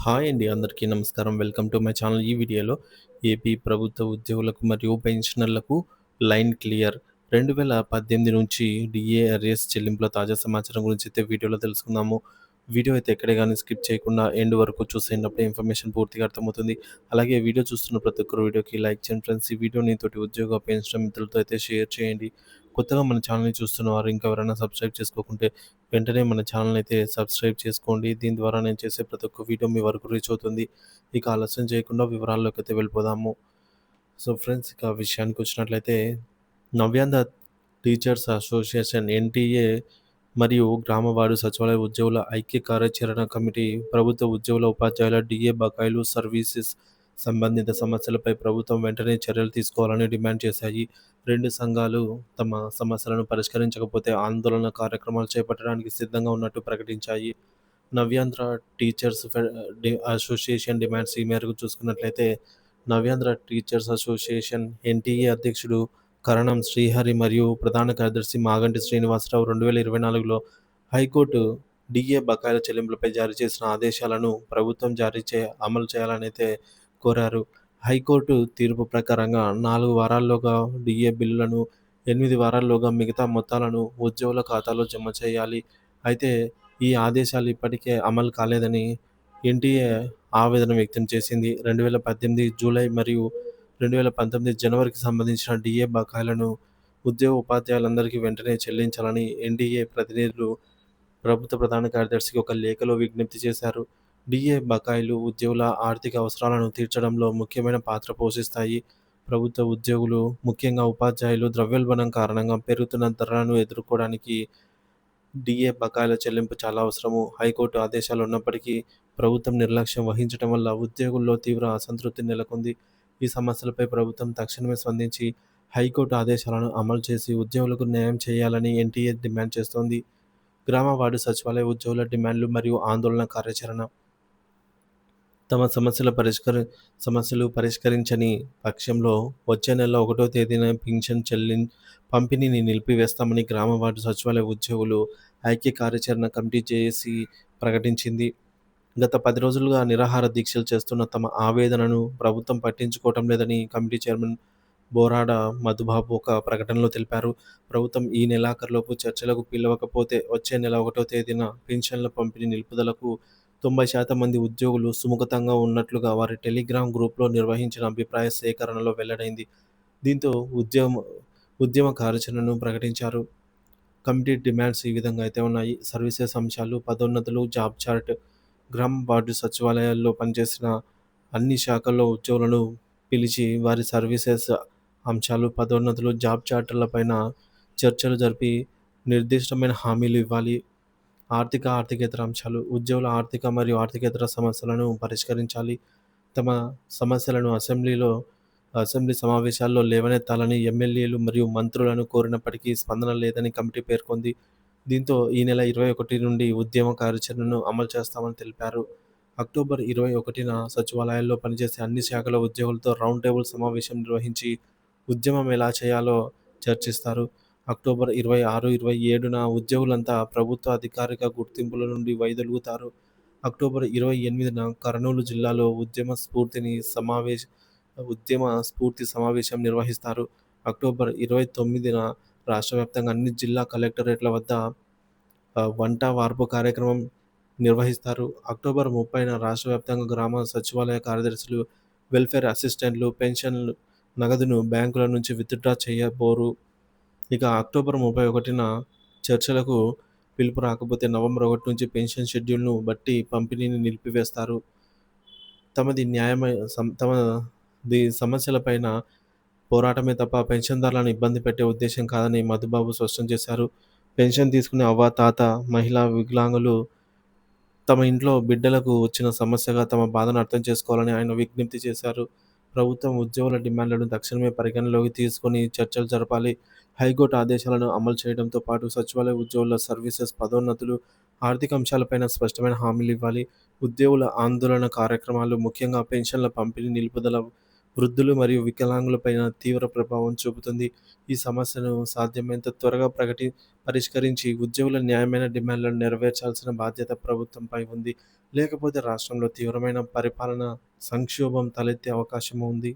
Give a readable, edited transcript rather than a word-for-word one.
Hi అండి. అందరికీ నమస్కారం. Welcome to my channel. ఈ వీడియోలో ఏపీ ప్రభుత్వ ఉద్యోగులకు మరియు పెన్షనర్లకు లైన్ క్లియర్ 2018 నుంచి డీఏ అరియర్స్ చెల్లింపుల తాజా సమాచారం గురించి అయితే వీడియోలో తెలుసుకుందాము. వీడియో అయితే ఎక్కడే గాని స్కిప్ చేయకుండా ఎండ్ వరకు చూసేయండి. అప్పుడే ఇన్ఫర్మేషన్ పూర్తిగా అర్థమవుతుంది. అలాగే వీడియో చూస్తున్న ప్రతి ఒక్కరు వీడియోకి లైక్ చేయండి ఫ్రెండ్స్. ఈ వీడియోని తోటి ఉద్యోగ పెన్షన్ మిత్రులతో అయితే షేర్ చేయండి. కొత్తగా మన ఛానల్‌ని చూస్తున్న వారు ఇంకా ఎవరైనా సబ్స్క్రైబ్ చేసుకోకుంటే వెంటనే మన ఛానల్ అయితే సబ్స్క్రైబ్ చేసుకోండి. దీని ద్వారా నేను చేసే ప్రతి ఒక్క వీడియో మీ వరకు రీచ్ అవుతుంది. ఇక ఆలస్యం చేయకుండా వివరాల్లోకి అయితే వెళ్ళిపోదాము. సో ఫ్రెండ్స్, ఇక విషయానికి వచ్చినట్లయితే నవ్యాంధ్ర టీచర్స్ అసోసియేషన్ ఎన్టీఏ మరియు గ్రామ వార్డు సచివాలయ ఉద్యోగుల ఐక్య కార్యాచరణ కమిటీ ప్రభుత్వ ఉద్యోగుల ఉపాధ్యాయుల డిఏ బకాయిలు సర్వీసెస్ సంబంధిత సమస్యలపై ప్రభుత్వం వెంటనే చర్యలు తీసుకోవాలని డిమాండ్ చేశాయి. రెండు సంఘాలు తమ సమస్యలను పరిష్కరించకపోతే ఆందోళన కార్యక్రమాలు చేపట్టడానికి సిద్ధంగా ఉన్నట్టు ప్రకటించాయి. నవ్యాంధ్ర టీచర్స్ అసోసియేషన్ డిమాండ్స్ ఈ మేరకు చూసుకున్నట్లయితే నవ్యాంధ్ర టీచర్స్ అసోసియేషన్ ఎన్టీఏ అధ్యక్షుడు కరణం శ్రీహరి మరియు ప్రధాన కార్యదర్శి మాగంటి శ్రీనివాసరావు 2024లో హైకోర్టు డిఏ బకాయిల చెల్లింపులపై జారీ చేసిన ఆదేశాలను ప్రభుత్వం అమలు చేయాలనైతే కోరారు. హైకోర్టు తీర్పు ప్రకారంగా 4 వారాల్లోగా డిఏ బిల్లులను, 8 వారాల్లోగా మిగతా మొత్తాలను ఉద్యోగుల ఖాతాలో జమ చేయాలి. అయితే ఈ ఆదేశాలు ఇప్పటికే అమలు కాలేదని ఎన్టీఏ ఆవేదన వ్యక్తం చేసింది. 2018 జూలై మరియు 2019 జనవరికి సంబంధించిన డిఏ బకాయిలను ఉద్యోగ ఉపాధ్యాయులందరికీ వెంటనే చెల్లించాలని ఎన్డీఏ ప్రతినిధులు ప్రభుత్వ ప్రధాన కార్యదర్శికి ఒక లేఖలో విజ్ఞప్తి చేశారు. డిఏ బకాయిలు ఉద్యోగుల ఆర్థిక అవసరాలను తీర్చడంలో ముఖ్యమైన పాత్ర పోషిస్తాయి. ప్రభుత్వ ఉద్యోగులు, ముఖ్యంగా ఉపాధ్యాయులు ద్రవ్యోల్బణం కారణంగా పెరుగుతున్న ధరలను ఎదుర్కోవడానికి డిఏ బకాయిల చెల్లింపు చాలా అవసరము. హైకోర్టు ఆదేశాలు ఉన్నప్పటికీ ప్రభుత్వం నిర్లక్ష్యం వహించడం వల్ల ఉద్యోగుల్లో తీవ్ర అసంతృప్తి నెలకొంది. ఈ సమస్యలపై ప్రభుత్వం తక్షణమే స్పందించి హైకోర్టు ఆదేశాలను అమలు చేసి ఉద్యోగులకు న్యాయం చేయాలని ఎన్టీఏ డిమాండ్ చేస్తోంది. గ్రామ వార్డు సచివాలయ ఉద్యోగుల డిమాండ్లు మరియు ఆందోళన కార్యాచరణ. తమ సమస్యలు పరిష్కరించని పక్షంలో వచ్చే నెల 1వ తేదీన పింఛన్ పంపిణీని నిలిపివేస్తామని గ్రామ వార్డు సచివాలయ ఉద్యోగులు ఐక్య కార్యాచరణ కమిటీ జేఏసీ ప్రకటించింది. గత 10 రోజులుగా నిరాహార దీక్షలు చేస్తున్న తమ ఆవేదనను ప్రభుత్వం పట్టించుకోవటం లేదని కమిటీ చైర్మన్ బోరాడ మధుబాబు ఒక ప్రకటనలో తెలిపారు. ప్రభుత్వం ఈ నెలాఖరులోపు చర్చలకు పిలవకపోతే వచ్చే నెల 1వ తేదీన పింఛన్ల పంపిణీ నిలుపుదలకు 90% మంది ఉద్యోగులు సుముఖతంగా ఉన్నట్లుగా వారి టెలిగ్రామ్ గ్రూప్లో నిర్వహించిన అభిప్రాయ సేకరణలో వెల్లడైంది. దీంతో ఉద్యమ కార్యాచరణను ప్రకటించారు. కమిటీ డిమాండ్స్ ఈ విధంగా అయితే ఉన్నాయి. సర్వీసెస్ అంశాలు, పదోన్నతులు, జాబ్ చార్ట్. గ్రామ వార్డు సచివాలయాల్లో పనిచేసిన అన్ని శాఖల్లో ఉద్యోగులను పిలిచి వారి సర్వీసెస్ అంశాలు, పదోన్నతులు, జాబ్ చార్టులపైన చర్చలు జరిపి నిర్దిష్టమైన హామీలు ఇవ్వాలి. ఆర్థికేతర అంశాలు. ఉద్యోగుల ఆర్థిక మరియు ఆర్థికేతర సమస్యలను పరిష్కరించాలి. తమ సమస్యలను అసెంబ్లీ సమావేశాల్లో లేవనెత్తాలని ఎమ్మెల్యేలు మరియు మంత్రులను కోరినప్పటికీ స్పందన లేదని కమిటీ పేర్కొంది. దీంతో ఈ నెల 21 నుండి ఉద్యమ కార్యాచరణను అమలు చేస్తామని తెలిపారు. అక్టోబర్ 21న సచివాలయాల్లో పనిచేసే అన్ని శాఖల ఉద్యోగులతో రౌండ్ టేబుల్ సమావేశం నిర్వహించి ఉద్యమం ఎలా చేయాలో చర్చిస్తారు. అక్టోబర్ 26, 27న ఉద్యోగులంతా ప్రభుత్వ అధికారిక గుర్తింపుల నుండి వైదొలుగుతారు. అక్టోబర్ 28న కర్నూలు జిల్లాలో ఉద్యమ స్ఫూర్తి సమావేశం నిర్వహిస్తారు. అక్టోబర్ 29న రాష్ట్ర వ్యాప్తంగా అన్ని జిల్లా కలెక్టరేట్ల వద్ద వంట వార్పు కార్యక్రమం నిర్వహిస్తారు. అక్టోబర్ 30న రాష్ట్ర వ్యాప్తంగా గ్రామ సచివాలయ కార్యదర్శులు, వెల్ఫేర్ అసిస్టెంట్లు పెన్షన్ నగదును బ్యాంకుల నుంచి విత్డ్రా చేయబోరు. ఇక అక్టోబర్ 31న చర్చలకు పిలుపు రాకపోతే నవంబర్ 1 నుంచి పెన్షన్ షెడ్యూల్ను బట్టి పంపిణీని నిలిపివేస్తారు. తమది సమస్యలపైన పోరాటమే తప్ప పెన్షన్దారులను ఇబ్బంది పెట్టే ఉద్దేశం కాదని మధుబాబు స్పష్టం చేశారు. పెన్షన్ తీసుకునే అవ్వ, తాత, మహిళా, వికలాంగులు తమ ఇంట్లో బిడ్డలకు వచ్చిన సమస్యగా తమ బాధను అర్థం చేసుకోవాలని ఆయన విజ్ఞప్తి చేశారు. ప్రభుత్వం ఉద్యోగుల డిమాండ్లను తక్షణమే పరిగణనలోకి తీసుకొని చర్చలు జరపాలి. హైకోర్టు ఆదేశాలను అమలు చేయడంతో పాటు సచివాలయ ఉద్యోగుల సర్వీసెస్, పదోన్నతులు, ఆర్థిక అంశాలపైన స్పష్టమైన హామీలు ఇవ్వాలి. ఉద్యోగుల ఆందోళన కార్యక్రమాలు, ముఖ్యంగా పెన్షన్ల పంపిణీ నిలుపుదల వృద్ధులు మరియు వికలాంగులపైన తీవ్ర ప్రభావం చూపుతుంది. ఈ సమస్యను సాధ్యమైనంత త్వరగా పరిష్కరించి ఉద్యోగుల న్యాయమైన డిమాండ్లను నెరవేర్చాల్సిన బాధ్యత ప్రభుత్వంపై ఉంది. లేకపోతే రాష్ట్రంలో తీవ్రమైన పరిపాలన సంక్షోభం తలెత్తే అవకాశం ఉంది.